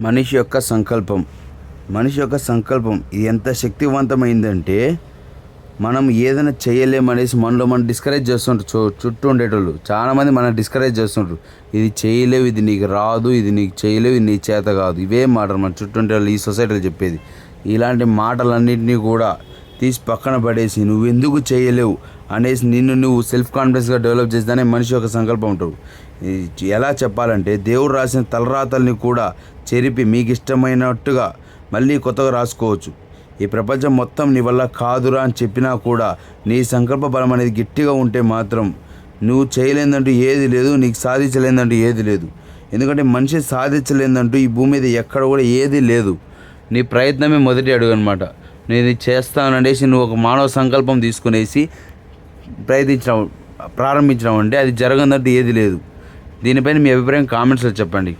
మనిషి యొక్క సంకల్పం. మనిషి యొక్క సంకల్పం ఇది ఎంత శక్తివంతమైందంటే, మనం ఏదైనా చేయలేమనేసి మనలో మనం డిస్కరేజ్ చేస్తుంటారు. చుట్టూ ఉండేటోళ్ళు చాలామంది మనం డిస్కరేజ్ చేస్తుంటారు. ఇది చేయలేవు, ఇది నీకు రాదు, ఇది నీకు చేయలేవు, ఇది నీ చేత కాదు. ఇవే మాటలు మన చుట్టూ ఉండే వాళ్ళు ఈ సొసైటీలో చెప్పేది. ఇలాంటి మాటలన్నింటినీ కూడా తీసి పక్కన పడేసి నువ్వెందుకు చేయలేవు అనేసి నిన్ను నువ్వు సెల్ఫ్ కాన్ఫిడెన్స్గా డెవలప్ చేసేదానే మనిషి యొక్క సంకల్పం ఉంటావు. ఎలా చెప్పాలంటే, దేవుడు రాసిన తలరాతల్ని కూడా చెరిపి మీకు ఇష్టమైనట్టుగా మళ్ళీ కొత్తగా రాసుకోవచ్చు. ఈ ప్రపంచం మొత్తం నీ వల్ల కాదురా అని చెప్పినా కూడా నీ సంకల్ప బలం అనేది గట్టిగా ఉంటే మాత్రం నువ్వు చేయలేదంటూ ఏది లేదు, నీకు సాధించలేదంటూ ఏది లేదు. ఎందుకంటే మనిషి సాధించలేదంటూ ఈ భూమి మీద ఎక్కడ కూడా ఏది లేదు. నీ ప్రయత్నమే మొదటి అడుగు అనమాట. నేను ఇది చేస్తాననేసి నువ్వు ఒక మానవ సంకల్పం తీసుకునేసి ప్రారంభించినావు అంటే అది జరగదంటూ ఏది లేదు. దీనిపైన మీ అభిప్రాయం కామెంట్స్లో చెప్పండి.